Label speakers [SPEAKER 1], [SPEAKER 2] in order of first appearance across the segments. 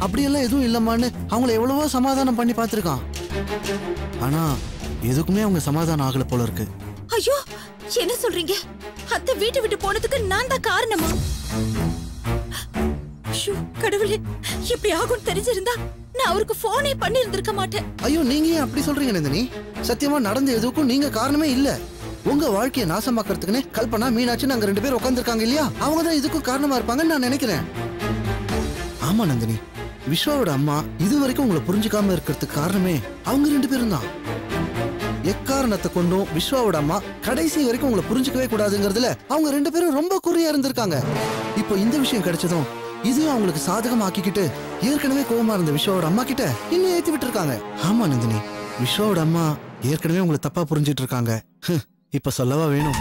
[SPEAKER 1] அப்படியெல்லாம் எதுவும் இல்லம்மான்னு அவங்கள எவ்வளவோ சமாதானம் பண்ணி பார்த்திருக்கான். ஆனா எதுக்குமே அவங்க சமாதானம் ஆகல போல இருக்கு.
[SPEAKER 2] ஐயோ, என்ன சொல்றீங்க? அத்தை வீட்டை விட்டு போனதுக்கு நான் தான் காரணமா? கடவுளே, இப்படி ஆகும் தெரிஞ்சிருந்தா நான் அவருக்கு போனே பண்ணி இருந்திருக்க மாட்டேன்.
[SPEAKER 1] ஐயோ, நீங்க ஏன் அப்படி சொல்றீங்க நந்தினி? சத்தியமா நடந்த எதுக்கும் நீங்க காரணமே இல்ல. உங்க வாழ்க்கையை நாசமாக்குறதுக்குன்னு கல்பனா, மீனாட்சி நாங்க 2 பேர் உட்காந்துருக்காங்க இல்லையா, அவங்க தான் இதுக்கும் காரணமா இருப்பாங்கன்னு நான் நினைக்கிறேன். ஆமா நந்தினி, விஸ்வாவோட அம்மா இது வரைக்கும் உங்களை புரிஞ்சுக்காம இருக்கிறதுக்கு காரணமே அவங்க 2 பேரும் தான். எக்காரணத்தை கொண்டும் விஸ்வாவோட அம்மா கடைசி வரைக்கும் உங்களை புரிஞ்சுக்கவே கூடாதுங்கிறதுல அவங்க 2 பேரும் ரொம்ப குறியா இருந்திருக்காங்க. இப்போ இந்த விஷயம் கிடைச்சதும் இதையும் அவங்களுக்கு சாதகமா ஆக்கிக்கிட்டு ஏற்கனவே கோவமா இருந்த விஸ்வாவோட அம்மா கிட்ட இன்னும் ஏத்தி விட்டு இருக்காங்க. ஆமா நந்தினி, விஸ்வாவோட அம்மா ஏற்கனவே உங்களை தப்பா புரிஞ்சிட்டு இருக்காங்க. இப்ப சொல்லவா வேணும்?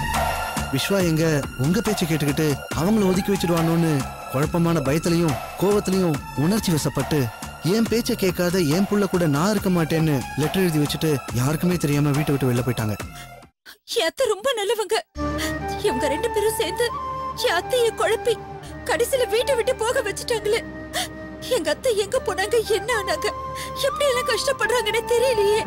[SPEAKER 1] விஸ்வா எங்க உங்க பேச்சை கேட்டுக்கிட்டு அவங்கள ஒதுக்கி வச்சிடுவானோன்னு குழப்பமான பயத்திலையும் கோவத்திலையும் உணர்ச்சி வசப்பட்டு என் பேச்சை கேட்காத என் புள்ள கூட நான் இருக்க மாட்டேன்னு லெட்டர் எழுதி வச்சுட்டு யாருக்குமே தெரியாம வீட்டை விட்டு வெளில போயிட்டாங்க.
[SPEAKER 2] அத்தை ரொம்ப நல்லவங்க. இவங்க 2 பேரும் சேர்ந்து என் அத்தையை குழப்பி கடைசியில வீட்டை விட்டு போக வச்சுட்டாங்களே. எங்க அத்தை எங்க போனாங்க, என்ன ஆனாங்க, எப்படி எல்லாம் கஷ்டப்படுறாங்கன்னு தெரியலையே.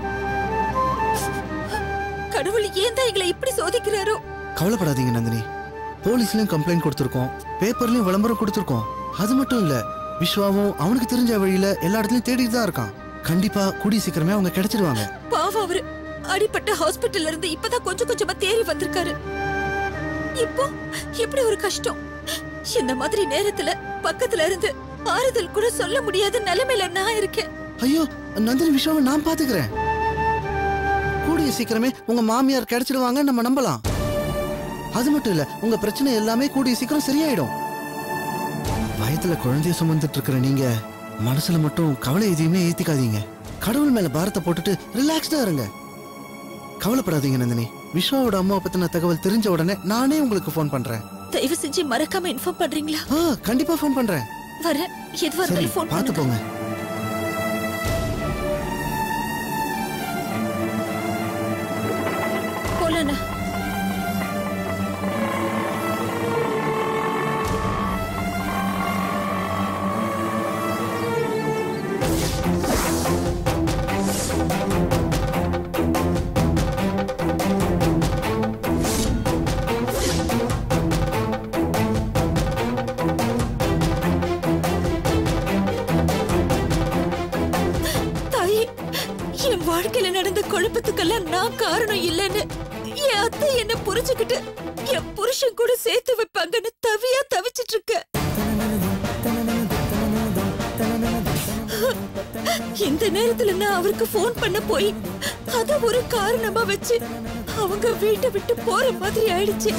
[SPEAKER 2] கடவுள் ஏன் தான் எங்களை இப்படி சோதிக்கிறாரோ?
[SPEAKER 1] கவலைப்படாதீங்க நந்தினி, போலீஸ்லயும் கம்ப்ளைண்ட் கொடுத்திருக்கோம், பேப்பர்லயும் விளம்பரம் கொடுத்திருக்கோம். அது மட்டும் இல்ல, விஸ்வாவும் அவனுக்கு தெரிஞ்ச வழியில எல்லா இடத்துலயும் தேடிட்டு தான் இருக்கான். கண்டிப்பா கூடிய சீக்கிரமே அவங்க கிடைச்சிடுவாங்க.
[SPEAKER 2] பாவம், அவரு அடிப்பட்ட ஹாஸ்பிட்டல்ல இருந்து இப்பதான் கொஞ்சம் கொஞ்சமா தேறி வந்திருக்காரு. இப்போ எப்படி ஒரு கஷ்டம். இந்த மாதிரி நேரத்துல பக்கத்துல இருந்து ஆறுதல் கூட சொல்ல முடியாத நிலைமையில நான் இருக்கேன்.
[SPEAKER 1] ஐயோ நந்தினி, விஸ்வாவை நான் பாத்துக்கிறேன். கூடிய சீக்கிரமே உங்க மாமியார் கிடைச்சிடுவாங்க, நம்ம நம்பலாம். அது மட்டும் இல்ல, உங்க பிரச்சனை எல்லாமே கூடிய சீக்கிரம் சரியாயிடும். வயத்துல குழந்தைய சுமந்துட்டு இருக்கிற நீங்க மனசுல மட்டும் கவலை எதையுமே ஏத்திக்காதீங்க. கடவுள் மேல பாரத்தை போட்டுட்டு ரிலாக்ஸ்டா இருங்க. கவலைப்படாதீங்க நந்தினி, விஸ்வாவோட அம்மாவை பத்தின தகவல் தெரிஞ்ச உடனே நானே உங்களுக்கு போன் பண்றேன்.
[SPEAKER 2] தயவு செஞ்சு மறக்காம இன்ஃபார்ம் பண்றீங்களா?
[SPEAKER 1] கண்டிப்பா போன் பண்றேன்.
[SPEAKER 2] வர எதுவா இருந்தாலும் போன்
[SPEAKER 1] பார்த்து போங்க.
[SPEAKER 2] போலண்ணா. வாழ்க்கையில நடந்த குழப்பத்துக்கெல்லாம் நான் காரணம் இல்லைன்னு என் அத்தை என்ன புரிஞ்சுக்கிட்டு என் புருஷன் கூட சேர்த்து வைப்பாங்கன்னு தவியா தவிச்சிட்டு இருக்க. இந்த நேரத்துல நான் அவருக்கு போன் பண்ண போய் அத ஒரு காரணமா வச்சு அவங்க வீட்டை விட்டு போற மாதிரி ஆயிடுச்சு.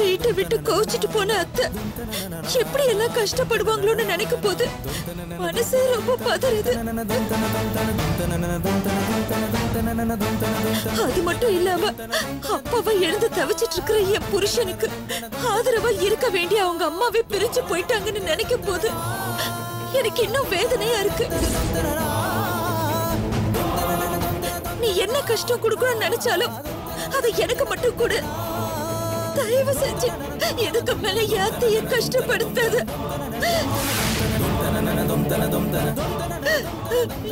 [SPEAKER 2] வீட்டை விட்டு கோச்சிட்டு போன அத்தை எப்படி எல்லாம் கஷ்டப்படுவாங்களோன்னு நினைக்கும் போது மனசு ரொம்ப பதறுது. அது மட்டும் இல்லாம அப்பாவை எழுந்து தவிச்சிட்டு இருக்கிற என் புருஷனுக்கு ஆதரவா இருக்க வேண்டிய அவங்க அம்மாவே பிரிஞ்சு போயிட்டாங்கன்னு நினைக்கும் போது எனக்கு இன்னும் வேதனையா இருக்கு. நீ என்ன கஷ்டம் கொடுக்கணும்னு நினைச்சாலும் அதை எனக்கு மட்டும் கொடு. தயவு செஞ்சு எதுக்கு மேல யாத்தைய கஷ்டப்படுத்தாத.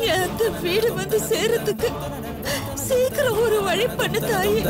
[SPEAKER 2] யாத்த வீடு வந்து சேரத்துக்கு சீக்கிரம் ஒரு வழி பண்ணு தாயே.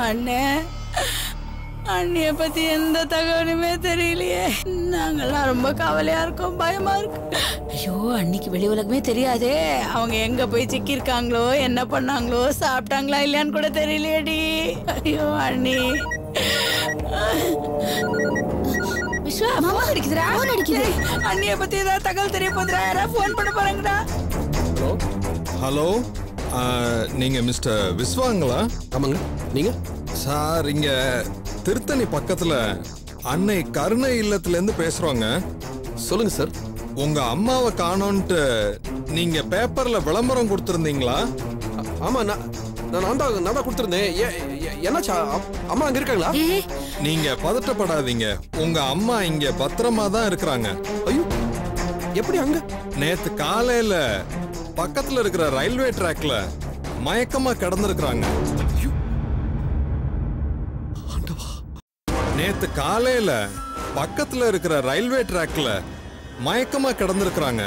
[SPEAKER 3] அண்ணே அண்ணிய பத்தி எந்த தகவலுமே தெரியலையே. நாங்கெல்லாம் ரொம்ப கவலையா இருக்கோம், பயமா இருக்கு. ஐயோ, அன்னைக்கு வெளி உலகமே தெரியாதே. அவங்க எங்க போய் சிக்கிருக்காங்களோ, என்ன பண்ணாங்களோ, சாப்பிட்டாங்களா இல்லையான்னு கூட தெரியலையேடி. ஐயோ அண்ணி. விஸ்வா மாமா அடிக்குதுடா. அண்ணிய பத்தி ஏதாவது தகவல் தெரிய போதுடா. யாராவது போன் பண்ண போறாங்கடா.
[SPEAKER 4] ஹலோ, நீங்க மிஸ்டர் விஸ்வாங்களா?
[SPEAKER 5] ஆமாங்க. நீங்க?
[SPEAKER 4] சார், இங்க திருத்தணி பக்கத்துல அன்னை கருணை இல்லத்துல இருந்து பேசுறோங்க.
[SPEAKER 5] சொல்லுங்க சார்.
[SPEAKER 4] உங்க அம்மாவை காணோன்ட்டு நீங்க பேப்பர்ல விளம்பரம் கொடுத்திருந்தீங்களா?
[SPEAKER 5] ஆமா, நான் தான் கொடுத்திருந்தேன். என்னாச்சா? அம்மா அங்க இருக்காங்களா?
[SPEAKER 4] நீங்க பதட்டப்படாதீங்க, உங்க அம்மா இங்க பத்திரமா தான் இருக்கிறாங்க.
[SPEAKER 5] ஐயோ, எப்படி அங்க?
[SPEAKER 4] நேத்து காலையில பக்கத்துல இருக்கிற ரயில்வே ட்ராக்ல மயக்கமா கிடந்திருக்கிறாங்க. நேத்து காலையில பக்கத்துல இருக்கிற ரயில்வே ட்ராக்ல மயக்கமா கிடந்திருக்கிறாங்க.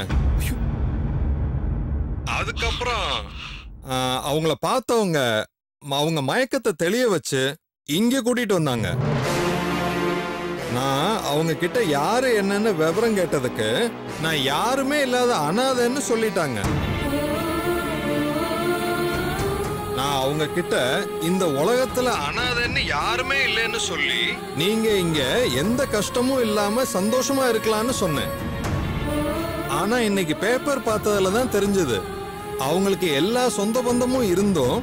[SPEAKER 4] அதுக்கப்புறம் அவங்கள பார்த்தவங்க அவங்க மயக்கத்தை தெளிய வச்சு இங்க கூட்டிட்டு வந்தாங்க. நான் அவங்க கிட்ட யாரு என்னன்னு விவரம் கேட்டதுக்கு நான் யாருமே இல்லாத அனாதைன்னு சொல்லிட்டாங்க. நான் அவங்க கிட்ட இந்த உலகத்துல அனாதைன்னு யாருமே இல்லைன்னு சொல்லி நீங்க இங்க எந்த கஷ்டமும் இல்லாம சந்தோஷமா இருக்கலாம்னு சொன்னேன். ஆனா இன்னைக்கு பேப்பர் பார்த்ததுல தான் தெரிஞ்சது அவங்களுக்கு எல்லா சொந்த பந்தமும் இருந்தும்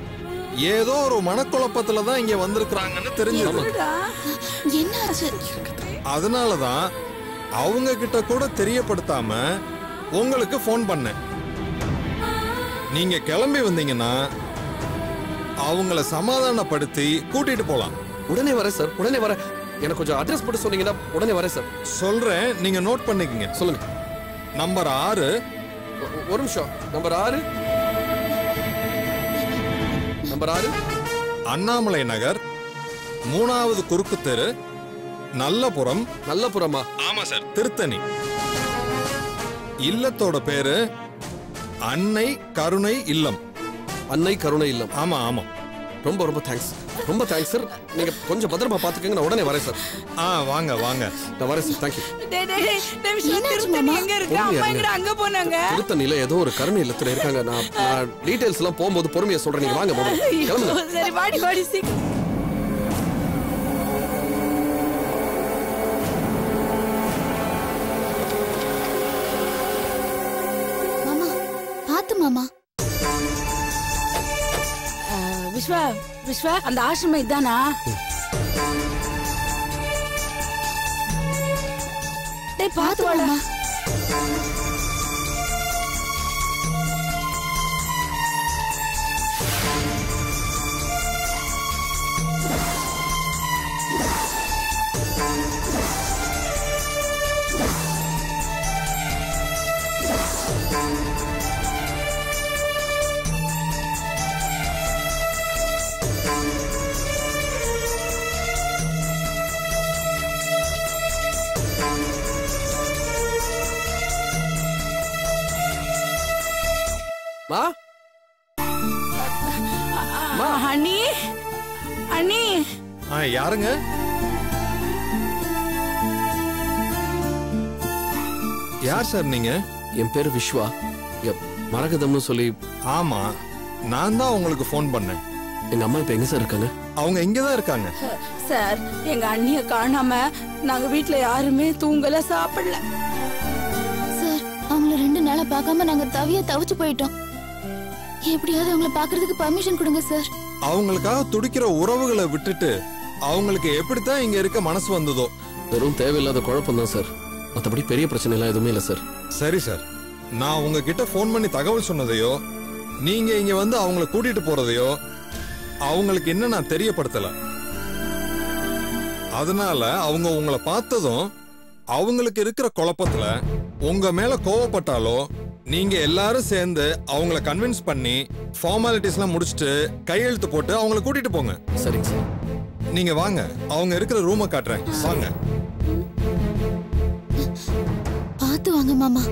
[SPEAKER 4] ஏதோ ஒரு மனக்குழப்பத்துல தான் இங்க வந்திருக்கிறாங்கன்னு தெரிஞ்சது. அதனாலதான் அவங்க கிட்ட கூட தெரியப்படுத்தாம உங்களுக்கு போன் பண்ணேன். நீங்க கிளம்பி வந்தீங்கன்னா அவங்கள சமாதானப்படுத்தி கூட்டிட்டு போலாம்.
[SPEAKER 5] உடனே வரேன் சார், உடனே வரேன். எனக்கு கொஞ்சம் அட்ரஸ் போட்டு சொன்னீங்கன்னா உடனே வரேன் சார்.
[SPEAKER 4] சொல்றேன், நீங்க நோட் பண்ணிக்கங்க.
[SPEAKER 5] சொல்லுங்க.
[SPEAKER 4] நம்பர் 6.
[SPEAKER 5] ஒரு நிமிஷம். நம்பர் 6. நம்பர் 6
[SPEAKER 4] அண்ணாமலை நகர், 3வது குறுக்கு தெரு, நல்லபுரம்.
[SPEAKER 5] நல்லபுரமா?
[SPEAKER 4] ஆமா சார், திருத்தணி. இல்லத்தோட பேரு அன்னை கருணை இல்லம்.
[SPEAKER 5] அன்னை கருணை இல்லம்.
[SPEAKER 4] ஆமா ஆமா.
[SPEAKER 5] ரொம்ப ரொம்ப தேங்க்ஸ், ரொம்ப தேங்க்ஸ் சார். நீங்க கொஞ்சம் பத்திரமா பாத்துக்கங்க. நான் உடனே வரேன் சார்.
[SPEAKER 4] வாங்க வாங்க.
[SPEAKER 5] நான் வரேன் சார். தேங்க்யூ.
[SPEAKER 3] திருத்தணி எங்க இருக்கு? அம்மா எங்க அங்க போனாங்க?
[SPEAKER 5] திருத்தணில ஏதோ ஒரு கருணை இல்லத்துல இருக்காங்க. நான் டீடைல்ஸ் எல்லாம் போகும்போது பொறுமையா சொல்றேன். நீங்க வாங்க முதல்ல. கிளம்புங்க.
[SPEAKER 3] சரி, வாடி வாடி சீக்கிரம்.
[SPEAKER 6] மாமா பாத்து மாமா.
[SPEAKER 3] விஸ்வா விஸ்வா, அந்த ஆசிரமம் இதானா? டேய் பாத்து வாடா. அண்ணி அண்ணி.
[SPEAKER 4] யாருங்க? யார் சார் நீங்க?
[SPEAKER 5] என் பேரு விஸ்வா. மரகதம்னு சொல்லி.
[SPEAKER 4] ஆமா, நான் தான் உங்களுக்கு போன் பண்ணேன்.
[SPEAKER 5] எங்க அம்மா இப்ப எங்க சார் இருக்காங்க?
[SPEAKER 4] அவங்க இங்கதான் இருக்காங்க
[SPEAKER 3] சார். எங்க அண்ணிய காணாம நாங்க வீட்டுல யாருமே தூங்கல, சாப்பிடல
[SPEAKER 6] சார். அவங்கள 2 நாளா பார்க்காம நாங்க தவிச்சு போயிட்டோம். எப்படியாவது அவங்கள பாக்குறதுக்கு பர்மிஷன் கொடுங்க சார்.
[SPEAKER 4] அவங்களுக்காக துடிக்கிற உறவுகளை விட்டுட்டு அவங்களுக்கு எப்படித்தான் இங்க இருக்க மனசு வந்ததோ.
[SPEAKER 5] வெறும் தேவையில்லாத குழப்பம் தான் சார். மத்தபடி பெரிய பிரச்சனை எல்லாம் எதுவுமே இல்ல சார்.
[SPEAKER 4] சரி சார், நான் உங்ககிட்ட போன் பண்ணி தகவல் சொன்னதையோ நீங்க இங்க வந்து அவங்கள கூட்டிட்டு போறதையோ அவங்களுக்கு என்ன நான் தெரியப்படுத்தல. அதனால அவங்க உங்களை பார்த்ததும் அவங்களுக்கு இருக்கிற குழப்பத்துல உங்க மேல கோவப்பட்டாலோ நீங்க எல்லாரும் சேர்ந்து அவங்கள கன்வின்ஸ் பண்ணி ஃபார்மாலிட்டிஸ் எல்லாம் முடிச்சிட்டு கையெழுத்து போட்டு அவங்கள கூட்டிட்டு போங்க.
[SPEAKER 5] சரிங்க சார்.
[SPEAKER 4] நீங்க வாங்க, அவங்க இருக்கிற ரூமை காட்டுறேன். வாங்க.
[SPEAKER 6] பாத்து வாங்க மாமா.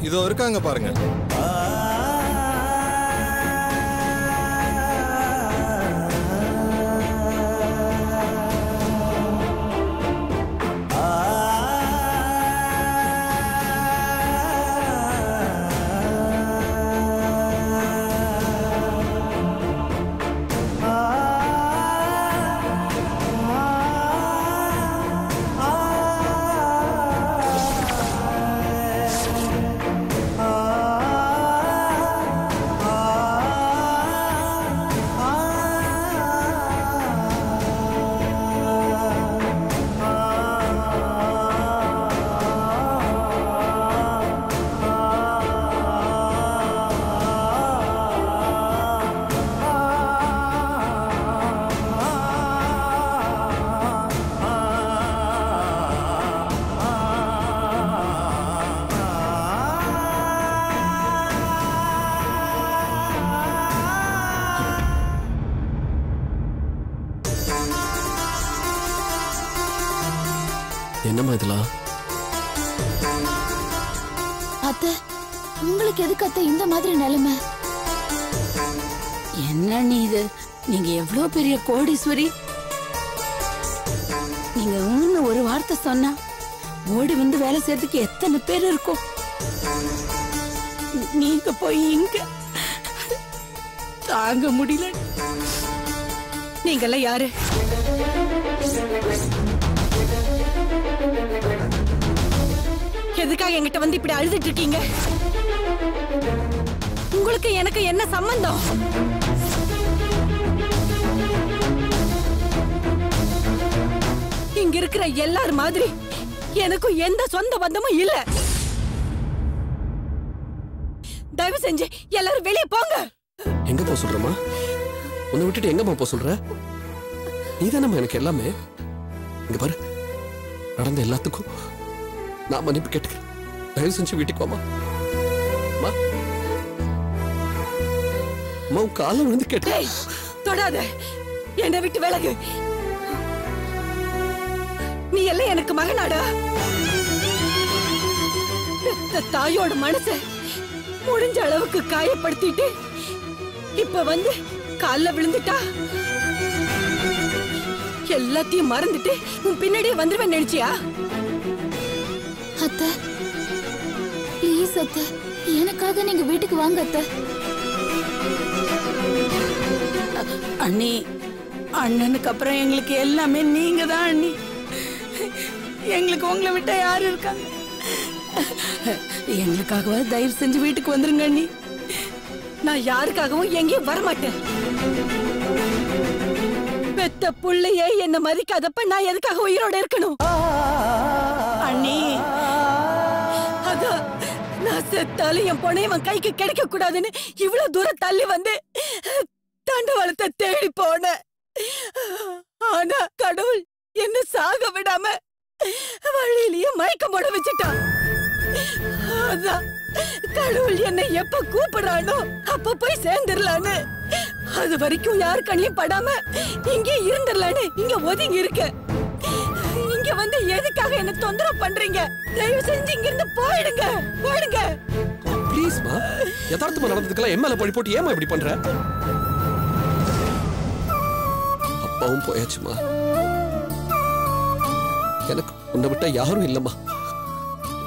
[SPEAKER 4] இதோ இருக்காங்க பாருங்க.
[SPEAKER 5] என்னம்மா இதெல்லாம்?
[SPEAKER 6] அத்தை, உங்களுக்கு எதுக்கு அத்தை இந்த மாதிரி நிலைமை?
[SPEAKER 3] என்ன நீ இது? நீங்க எவ்வளவு பெரிய கோடீஸ்வரி. நீங்க ஒரு வார்த்தை சொன்னா ஓடி வந்து வேலை செய்யறதுக்கு எத்தனை பேர் இருக்கும். நீங்க போய் இங்க தாங்க முடியல.
[SPEAKER 2] நீங்கெல்லாம் யாரு? எதுக்காக என்கிட்ட வந்து இப்படி அழுதுட்டு இருக்கீங்க? உங்களுக்கு எனக்கு என்ன சம்பந்தம்? இங்க இருக்கிற எல்லார் மாதிரி எனக்கும் எந்த சொந்த பந்தமும் இல்ல. தயவு செஞ்சு எல்லாரும் வெளியே போங்க.
[SPEAKER 5] எங்க போக சொல்றமா? உன்னை விட்டுட்டு எங்கம்மா போக சொல்ற? நீதானம்மா எனக்கு எல்லாமே. இங்க பாரு, நடந்த எல்லாத்துக்கும் நான் மன்னிப்பு கேட்டுக்கிறேன். தயவு செஞ்சு வீட்டுக்கு வாமா. அம்மா உன் காலம் விழுந்து கேட்டேன்.
[SPEAKER 2] தொடாத, என்னை விட்டு விலகு. நீ எல்லாம் எனக்கு மகனாடா. பெத்த தாயோட மனச முடிஞ்ச அளவுக்கு காயப்படுத்திட்டு இப்ப வந்து கால்ல விழுந்துட்டா. எல்லாத்தையும் மறந்துட்டு உன் பின்னாடியே வந்துருவேன் நினைச்சியா?
[SPEAKER 6] அத்தை, ப்ளீஸ் அத்தை, எனக்காக நீங்க வீட்டுக்கு வாங்க அத்தை.
[SPEAKER 3] அண்ணி, அண்ணனுக்கு அப்புறம் எங்களுக்கு எல்லாமே நீங்க தான் அண்ணி. எங்களுக்கு உங்களை விட்டா யாரு இருக்காங்க? எங்களுக்காகவா தயவு செஞ்சு வீட்டுக்கு வந்துருங்க அண்ணி.
[SPEAKER 2] நான் யாருக்காகவும் எங்கேயும் வரமாட்டேன். பெத்த புள்ளையே என்ன மதிக்காதப்ப நான் எதுக்காக உயிரோட இருக்கணும்?
[SPEAKER 3] அண்ணி,
[SPEAKER 2] அதான் நான் செத்தாலும் என் பொண்ணையவன் கைக்கு கிடைக்க கூடாதுன்னு இவ்வளவு தூரம் தள்ளி வந்து தண்டவாளத்தை தேடி போன. ஆனா கடவுள் என்ன சாக விடாம வழியிலேயே மயக்கம் போட வச்சுட்டான். அதான் கடவுள் என்னை எப்ப கூப்பிடுறானோ அப்ப போய் சேர்ந்துடலான்னு, அது வரைக்கும் யாரு கண்ணியும் படாம இங்கே இருந்துடலான்னு இங்க ஒதுங்கி இருக்க. இங்க வந்து எதுக்காக என்ன தொந்தரவு பண்றீங்க? தயவு செஞ்சு இங்க இருந்து போயிடுங்க, போயிடுங்க.
[SPEAKER 5] ப்ளீஸ்மா, யதார்த்தமா நடந்ததுக்கெல்லாம் என் மேல பழி போட்டு ஏமா இப்படி பண்ற? அப்பாவும் போயாச்சுமா. எனக்கு உன்னை விட்டா யாரும் இல்லம்மா.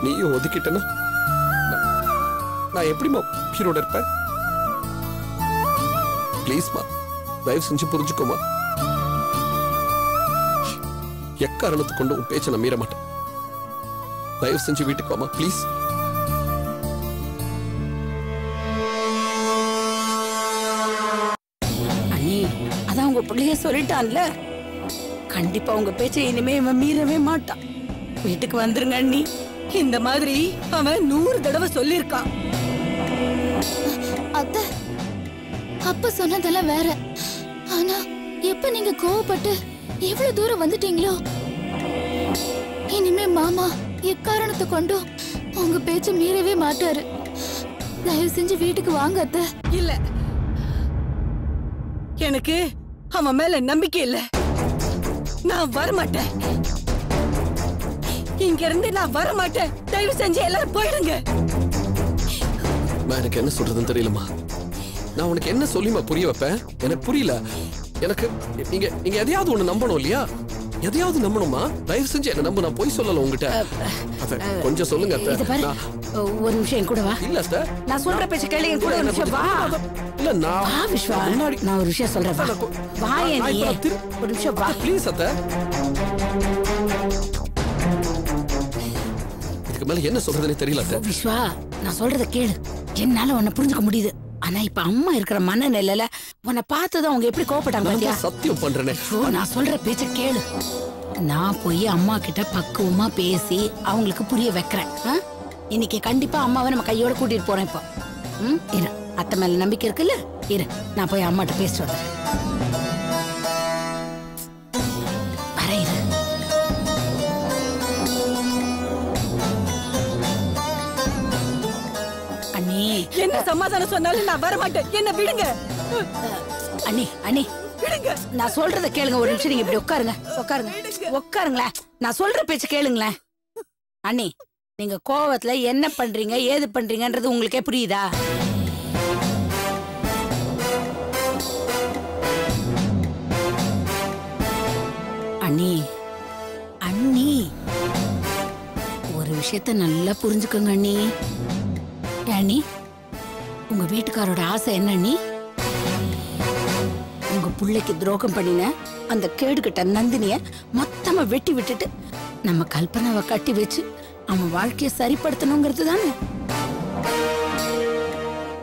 [SPEAKER 5] நீயும் ஒதுக்கிட்டனா நான் எப்படிமா உயிரோட இருப்பேன்? ப்ளீஸ்மா, தயவு செஞ்சு புரிஞ்சுக்கோமா. எக்காரணத்தை கொண்டு உன் பேச்சை நான் மீற மாட்டேன். தயவு செஞ்சு வீட்டுக்கு வாமா ப்ளீஸ்.
[SPEAKER 3] அண்ணி, அதான் உங்க பிள்ளைய சொல்லிட்டான்ல, கண்டிப்பா உங்க பேச்சை இனிமே இவன் மீறவே மாட்டான். வீட்டுக்கு வந்துருங்க அண்ணி.
[SPEAKER 2] இந்த மாதிரி அவன் 100 தடவை சொல்லிருக்கான்.
[SPEAKER 6] அத்தை, அப்ப சொன்னதெல்லாம் வேற. ஆனா எப்ப நீங்க கோவப்பட்டு எவ்வளவு தூரம் வந்துட்டீங்களோ, இனிமே மாமா எக்காரணத்தை கொண்டும் உங்க பேச்ச மீறவே மாட்டாரு. தயவு செஞ்சு வீட்டுக்கு வாங்க அத்தை.
[SPEAKER 2] இல்ல, எனக்கு அவன் மேல நம்பிக்கை இல்ல. நான் வரமாட்டேன். இங்க இருந்து நான் வரமாட்டேன். தயவு செஞ்சு எல்லாரும் போயிடுங்க.
[SPEAKER 5] எனக்கு என்ன சொல்றதுன்னு தெரியலமா. நான் உனக்கு என்ன சொல்லிமா புரிய வைப்பேன்? எனக்கு புரியல. எனக்கு நீங்க நீங்க எதையாவது ஒண்ணு நம்பணும் இல்லையா? எதையாவது நம்பணுமா? தயவு செஞ்சு என்ன நம்ப. நான் போய் சொல்லல உங்ககிட்ட. கொஞ்சம் சொல்லுங்க அத்தை.
[SPEAKER 3] இது பாரு, ஒரு நிமிஷம் என் கூட வா.
[SPEAKER 5] இல்ல அத்தை,
[SPEAKER 3] நான் சொல்ற பேச்ச கேளு. என் கூட ஒரு நிமிஷம் வா.
[SPEAKER 5] இல்ல நான்
[SPEAKER 3] வா விஸ்வா, நான் ஒரு விஷயம் சொல்றேன். வா, வா நீ. ஒரு நிமிஷம் வா
[SPEAKER 5] ப்ளீஸ் அத்தை. இதுக்கு மேல என்ன சொல்றதுன்னு தெரியல அத்தை.
[SPEAKER 3] விஸ்வா, நான் சொல்றத கேளு. என்னால உன்னை புரிஞ்சுக்க முடியுது. ஆனா இப்ப அம்மா இருக்கிற மனநிலையில உன்னை பார்த்ததும் அவங்க எப்படி கோவப்பட்டாங்க பாத்தியா?
[SPEAKER 5] சத்தியம் பண்றேனே.
[SPEAKER 3] நான் சொல்ற பேச்ச கேளு. நான் போய் அம்மா கிட்ட பக்குவமா பேசி அவங்களுக்கு புரிய வைக்கிறேன். இன்னைக்கு கண்டிப்பா அம்மாவை நம்ம கையோட கூட்டிட்டு போறேன். இப்போ இரு, அத்தை மேல நம்பிக்கை இருக்குல்ல? இரு, நான் போய் அம்மாட்ட பேசிட்டு வந்துடுறேன். வரேன் இரு. அண்ணி,
[SPEAKER 2] என்ன சமாதானம் சொன்னாலும் நான் வரமாட்டேன். என்ன விடுங்க.
[SPEAKER 3] அண்ணி, அண்ணி, விடுங்க. நான் சொல்றத கேளுங்க ஒரு நிமிஷம். நீங்க இப்படி உட்காருங்க. உட்காருங்களேன். நான் சொல்ற பேச்சு கேளுங்களேன். அண்ணி, நீங்க கோவத்துல என்ன பண்றீங்க ஏது பண்றீங்கன்றது உங்களுக்கே புரியுதா? அண்ணி அண்ணி ஒரு விஷயத்த நல்லா புரிஞ்சுக்கோங்க அண்ணி. அண்ணி, உங்க வீட்டுக்காரோட ஆசை என்ன அண்ணி? உங்க பிள்ளைக்கு துரோகம் பண்ணின அந்த கேடுகட்ட நந்தினிய மொத்தமா வெட்டி விட்டுட்டு நம்ம கல்பனாவை கட்டி வச்சு அவன் வாழ்க்கைய சரிப்படுத்தணுங்கிறது தானே.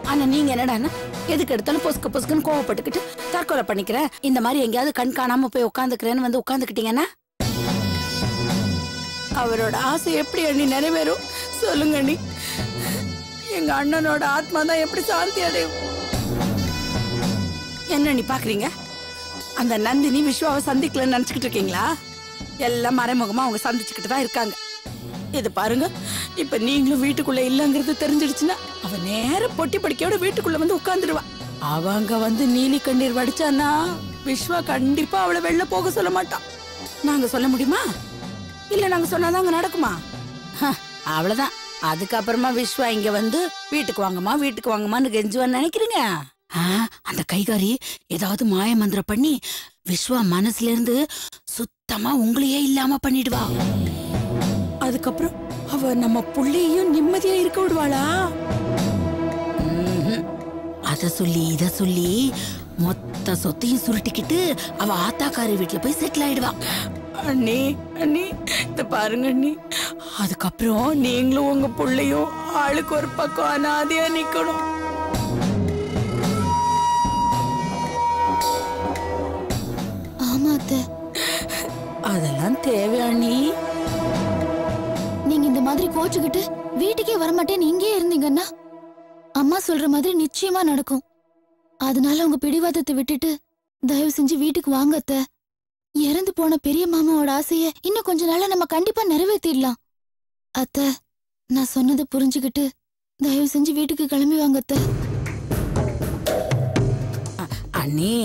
[SPEAKER 3] ஆனா நீங்க என்னடான்னா எதுக்கு எடுத்தாலும் பொசுக்குன்னு கோவப்பட்டுக்கிட்டு தற்கொலை பண்ணிக்கிற, இந்த மாதிரி எங்கேயாவது கண் காணாம போய் உட்காந்துக்கிறேன்னு வந்து உட்காந்துக்கிட்டீங்கன்னா அவரோட ஆசை எப்படி அண்ணி நிறைவேறும் சொல்லுங்க அண்ணி? எங்க அண்ணனோட ஆத்மா தான் எப்படி சாந்தி அடையும்? என்ன நீ பாக்குறீங்க? அந்த நந்தினி விஸ்வாவை சந்திக்கலன்னு நினைச்சுக்கிட்டு இருக்கீங்களா? எல்லாம் மறைமுகமா அவங்க சந்திச்சுக்கிட்டு தான் இருக்காங்க. இது பாருங்க, இப்ப நீங்களும் வீட்டுக்குள்ள இல்லங்கிறது தெரிஞ்சிடுச்சுன்னா அவ நேர பொட்டி படிக்கையோட வீட்டுக்குள்ள வந்து உட்கார்ந்துடுவா. அவங்க வந்து நீலி கண்ணீர் வடிச்சானா விஸ்வா கண்டிப்பா அவளை வெளில போக சொல்ல மாட்டான். நாங்க சொல்ல முடியுமா? இல்ல நாங்க சொன்னாதாங்க நடக்குமா? அவ்வளவுதான். அதுக்கப்புறமா விஸ்வா இங்க வந்து வீட்டுக்கு வாங்கம்மான்னு கெஞ்சுவான்னு நினைக்கிறீங்க? அந்த கைகாரி ஏதாவது மாய மந்திரம் பண்ணி விஸ்வா மனசுல இருந்து சுத்தமா உங்களையே இல்லாம பண்ணிடுவா. அதுக்கப்புறம் அவ நம்ம புள்ளையும் நிம்மதியா இருக்க விடுவாளா? அத சொல்லி இத சொல்லி மொத்த சொத்தையும் சுருட்டிக்கிட்டு அவ ஆத்தாக்காரி வீட்டுல போய் செட்டில் ஆயிடுவா. அண்ணி இத பாருங்க அண்ணி, அதுக்கப்புறம் நீங்களும் உங்க புள்ளையும் ஆளுக்கு ஒரு பக்கம் அனாதையா நிக்கணும். அதெல்லாம் தேவையானி.
[SPEAKER 6] நீங்க இந்த மாதிரி கோச்சுக்கிட்டு வீட்டுக்கே வரமாட்டேன்னு இங்கே இருந்தீங்கன்னா அம்மா சொல்ற மாதிரி நிச்சயமா நடக்கும். அதனால உங்க பிடிவாதத்தை விட்டுட்டு தயவு செஞ்சு வீட்டுக்கு வாங்க அத்தை. இறந்து போன பெரிய மாமாவோட ஆசைய இன்னும் கொஞ்ச நாள்ல நம்ம கண்டிப்பா நிறைவேற்றிடலாம். அத்தை, நான் சொன்னதை புரிஞ்சுக்கிட்டு தயவு செஞ்சு வீட்டுக்கு கிளம்பி வாங்க அத்தை.
[SPEAKER 3] அண்ணி,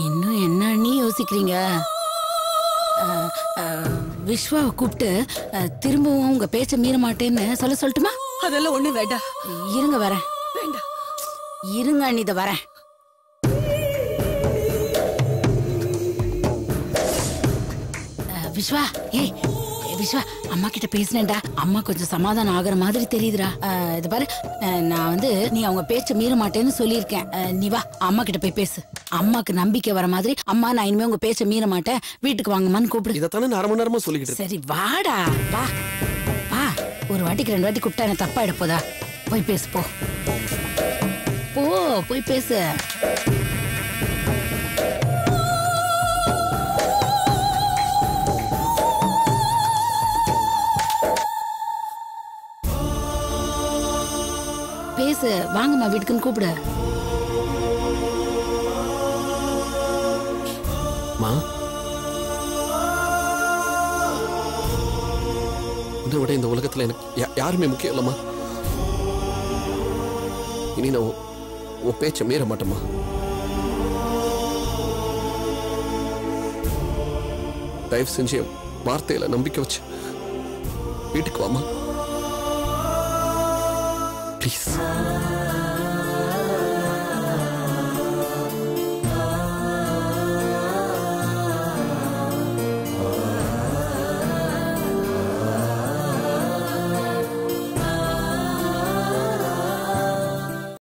[SPEAKER 3] இன்னும் என்ன அண்ணி யோசிக்கிறீங்க? விஸ்வாவை கூப்பிட்டு திரும்பவும் உங்க பேச்ச மீற மாட்டேன்னு சொல்லட்டுமா?
[SPEAKER 2] அதெல்லாம் ஒண்ணு வேண்டாம்.
[SPEAKER 3] இருங்க வரேன்.
[SPEAKER 2] வேண்டாம்,
[SPEAKER 3] இருங்க அண்ணி, இத வரேன். விஸ்வா, விஸ்வா, அம்மா கிட்ட பேசினேன்டா. அம்மா கொஞ்சம் சமாதானம் ஆகுற மாதிரி தெரியுதுடா. இது பாரு, நான் வந்து நீ அவங்க பேச்ச மீற மாட்டேன்னு சொல்லியிருக்கேன். நீ வா, அம்மா கிட்ட போய் பேசு. அம்மாக்கு நம்பிக்கை வர மாதிரி, அம்மா நான் இனிமே உங்க பேச்ச மீற மாட்டேன், வீட்டுக்கு வாங்கம்மான்னு கூப்பிடு.
[SPEAKER 5] இதத்தானே நான் 1/2 மணி நேரமா சொல்லிக்கிட்டு.
[SPEAKER 3] சரி வாடா, வா வா. ஒரு வாட்டிக்கு 2 வாட்டி கூப்பிட்டா எனக்கு தப்பா எடுப்போதா? போய் பேசு, போ போ, போய் பேசு. பேசு, வாங்கம்மா வீட்டுக்குன்னு கூப்பிடு.
[SPEAKER 5] உன்னை விட இந்த உலகத்துல எனக்கு யாருமே முக்கியம் இல்லம்மா. இனி நான் உன் பேச்ச மீற மாட்டேம்மா. தயவு செஞ்சு வார்த்தையில நம்பிக்கை வச்சு வீட்டுக்கு வாமா, ப்ளீஸ்.